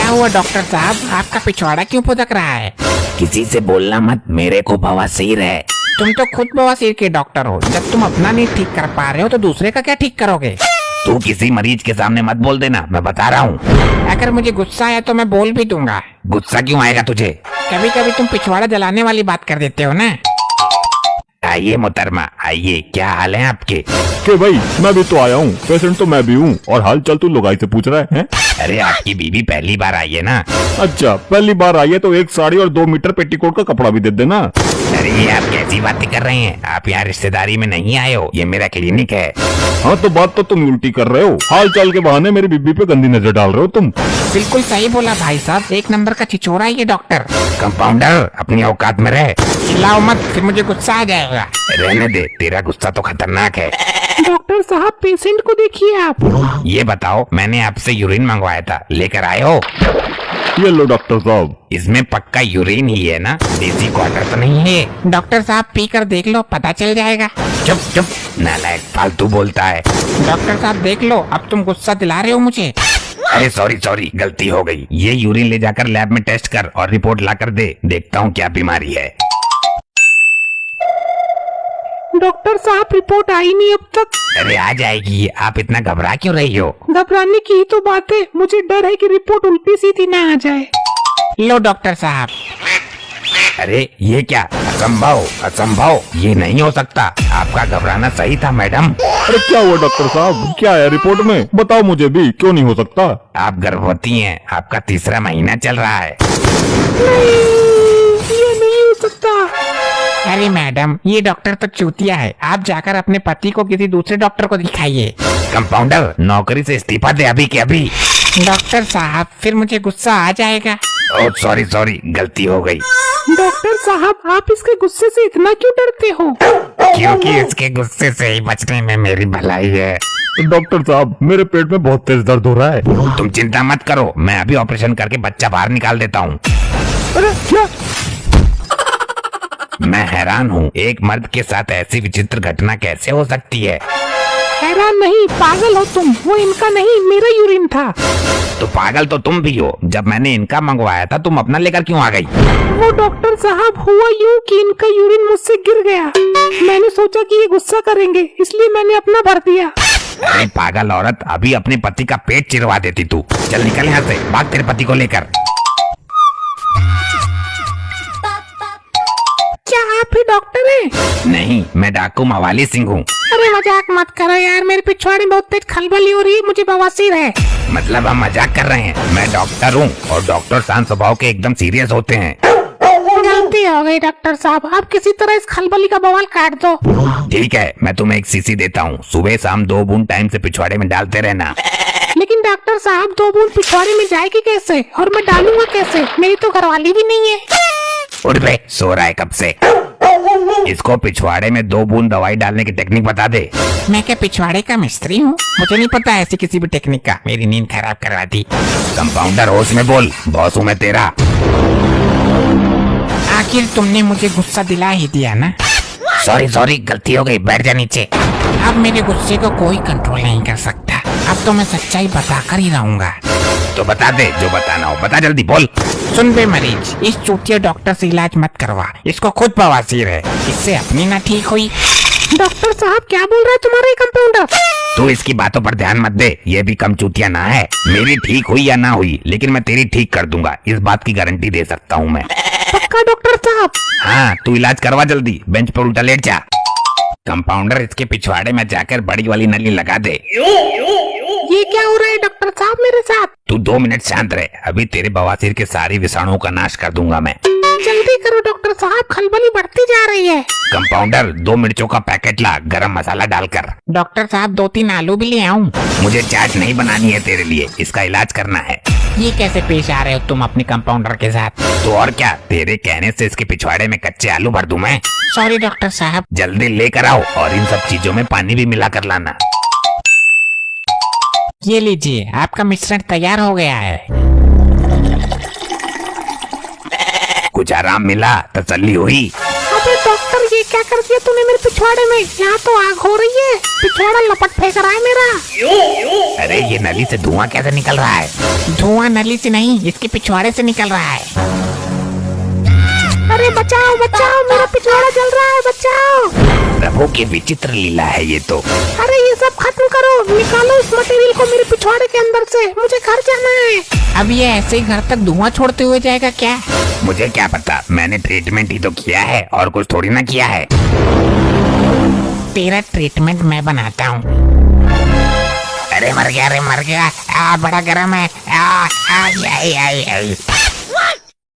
क्या हुआ डॉक्टर साहब, आपका पिछवाड़ा क्यों फुदक रहा है? किसी से बोलना मत, मेरे को बवासीर है। तुम तो खुद बवासीर के डॉक्टर हो, जब तुम अपना नहीं ठीक कर पा रहे हो तो दूसरे का क्या ठीक करोगे? तू किसी मरीज के सामने मत बोल देना, मैं बता रहा हूँ। अगर मुझे गुस्सा आया तो मैं बोल भी दूंगा। गुस्सा क्यों आएगा तुझे? कभी कभी तुम पिछवाड़ा जलाने वाली बात कर देते हो ना। आइए मोहतरमा आइए, क्या हाल है आपके? के भाई मैं भी तो आया हूँ, पेशेंट तो मैं भी हूँ, और हाल चाल तू लुगाई से पूछ रहा है? अरे आपकी बीवी पहली बार आई है ना? अच्छा पहली बार आई है तो एक साड़ी और 2 मीटर पेटीकोट का कपड़ा भी दे देना। अरे ये आप कैसी बातें कर रहे हैं? आप यहाँ रिश्तेदारी में नहीं आए हो, ये मेरा क्लिनिक है। हाँ तो बात तो तुम उल्टी कर रहे हो, हाल चाल के बहाने मेरी बीबी पे गंदी नजर डाल रहे हो तुम। बिल्कुल सही बोला भाई साहब, एक नंबर का छिछोरा है ये डॉक्टर। कंपाउंडर अपनी औकात में रहे। चिल्लाओ मत, फिर मुझे गुस्सा आ जाएगा। रहने दे, तेरा गुस्सा तो खतरनाक है। डॉक्टर साहब पेशेंट को देखिए आप। ये बताओ, मैंने आपसे यूरिन मंगवाया था, लेकर आए हो? ये लो डॉक्टर साहब। इसमें पक्का यूरिन ही है ना, देसी क्वार्टर तो नहीं है? डॉक्टर साहब पी कर देख लो, पता चल जाएगा। चुप चुप, नालायक फालतू बोलता है। डॉक्टर साहब देख लो, अब तुम गुस्सा दिला रहे हो मुझे। अरे सॉरी गलती हो गई। ये यूरिन ले जाकर लैब में टेस्ट कर और रिपोर्ट ला कर दे, देखता हूँ क्या बीमारी है। डॉक्टर साहब रिपोर्ट आई नहीं अब तक। अरे आ जाएगी, आप इतना घबरा क्यों रही हो? घबराने की ही तो बात है, मुझे डर है कि रिपोर्ट उल्टी सीधी ना आ जाए। लो डॉक्टर साहब। अरे ये क्या, असंभव, ये नहीं हो सकता। आपका घबराना सही था मैडम। अरे क्या हुआ डॉक्टर साहब, क्या है रिपोर्ट में? बताओ मुझे भी, क्यों नहीं हो सकता? आप गर्भवती हैं, आपका 3रा महीना चल रहा है। ये नहीं हो सकता। अरे मैडम, ये डॉक्टर तो चूतिया है, आप जाकर अपने पति को किसी दूसरे डॉक्टर को दिखाइए। कंपाउंडर नौकरी से इस्तीफा दे अभी के अभी। डॉक्टर साहब फिर मुझे गुस्सा आ जाएगा। ओह सॉरी, गलती हो गई। डॉक्टर साहब आप इसके गुस्से से इतना क्यों डरते हो? क्योंकि इसके गुस्से से ही बचने में मेरी भलाई है। डॉक्टर साहब मेरे पेट में बहुत तेज दर्द हो रहा है। तुम चिंता मत करो, मैं अभी ऑपरेशन करके बच्चा बाहर निकाल देता हूँ। अरे क्या? मैं हैरान हूँ, एक मर्द के साथ ऐसी विचित्र घटना कैसे हो सकती है? हैरान नहीं, पागल हो तुम, वो इनका नहीं मेरा यूरिन था। तो पागल तो तुम भी हो, जब मैंने इनका मंगवाया था तुम अपना लेकर क्यों आ गई? वो डॉक्टर साहब हुआ यूँ कि इनका यूरिन मुझसे गिर गया, मैंने सोचा कि ये गुस्सा करेंगे इसलिए मैंने अपना भर दिया। अरे पागल औरत, अभी अपने पति का पेट चिरवा देती तू। चल निकल यहाँ से, भाग तेरे पति को लेकर। क्या आप ही डॉक्टर हैं? नहीं, मैं डाकू मवाली सिंह हूँ। अरे मजाक मत करो यार, मेरे पिछवाड़े में बहुत तेज खलबली हो रही है, मुझे बवासीर है। मतलब हम मजाक कर रहे हैं? मैं डॉक्टर हूँ और डॉक्टर शांत स्वभाव के एकदम सीरियस होते हैं। गलती हो गई डॉक्टर साहब, आप किसी तरह इस खलबली का बवाल काट दो। ठीक है, मैं तुम्हें एक शीशी देता हूँ, सुबह शाम 2 बूंद टाइम से पिछवाड़े में डालते रहना। लेकिन डॉक्टर साहब 2 बूंद पिछवाड़े में जाएगी कैसे, और मैं डालूंगा कैसे? मेरी तो घरवाली भी नहीं है। उठ बे, सो रहा है कब से? इसको पिछवाड़े में 2 बूंद दवाई डालने की टेक्निक बता दे। मैं क्या पिछवाड़े का मिस्त्री हूँ? मुझे नहीं पता ऐसी किसी भी टेक्निक का, मेरी नींद खराब करवा दी। कंपाउंडर होश में बोल, बॉस हूँ मैं तेरा। आखिर तुमने मुझे गुस्सा दिला ही दिया ना। सॉरी, गलती हो गई, बैठ जा नीचे। अब मेरे गुस्से को कोई कंट्रोल नहीं कर सकता, अब तो मैं सच्चाई बताकर ही रहूंगा। तो बता दे, जो बताना हो बता, जल्दी बोल। सुन बे मरीज, इस चूतिया डॉक्टर से इलाज मत करवा, इसको खुद बवासीर है, इससे अपनी ना ठीक हुई। डॉक्टर साहब क्या बोल रहा है तुम्हारा ये कंपाउंडर? तू इसकी बातों पर ध्यान मत दे, ये भी कम चूतिया ना है। मेरी ठीक हुई या ना हुई, लेकिन मैं तेरी ठीक कर दूंगा, इस बात की गारंटी दे सकता हूँ मैं। पक्का डॉक्टर साहब? हाँ, तू इलाज करवा जल्दी, बेंच पर उल्टा लेट जा। कंपाउंडर इसके पिछवाड़े में जाकर बड़ी वाली नली लगा दे। ये क्या हो रहा है डॉक्टर साहब मेरे साथ? तू 2 मिनट शांत रहे, अभी तेरे बवासीर के सारी विषाणुओं का नाश कर दूंगा मैं। जल्दी करो डॉक्टर साहब, खलबली बढ़ती जा रही है। कंपाउंडर 2 मिर्चों का पैकेट ला, गरम मसाला डालकर। डॉक्टर साहब 2-3 आलू भी ले आऊं? मुझे चाट नहीं बनानी है तेरे लिए, इसका इलाज करना है। ये कैसे पेश आ रहे हो तुम अपने कंपाउंडर के साथ? तो और क्या, तेरे कहने से इसके पिछवाड़े में कच्चे आलू भर दूं मैं? सॉरी डॉक्टर साहब। जल्दी लेकर आओ और इन सब चीजों में पानी भी मिला कर लाना। ये लीजिए, आपका मिश्रण तैयार हो गया है। कुछ आराम मिला, तसल्ली हुई? अबे डॉक्टर ये क्या कर दिया तूने मेरे पिछवाड़े में? यहाँ तो आग हो रही है, पिछवाड़ा लपट फेंक रहा है मेरा। अरे ये नली से धुआं कैसे निकल रहा है? धुआं नली से नहीं, इसके पिछवाड़े से निकल रहा है। अरे बचाओ बचाओ, मेरा पिछवाड़ा जल रहा है, बचाओ। प्रभु की विचित्र लीला है ये तो। अरे ये सब खत्म करो, निकालो इस मटेरियल को मेरे पिछवाड़े के अंदर से, मुझे घर जाना है। अब ये ऐसे ही घर तक धुआं छोड़ते हुए जाएगा क्या? मुझे क्या पता, मैंने ट्रीटमेंट ही तो किया है और कुछ थोड़ी ना किया है। तेरा ट्रीटमेंट मैं बनाता हूँ। अरे मर गया, बड़ा गर्म है।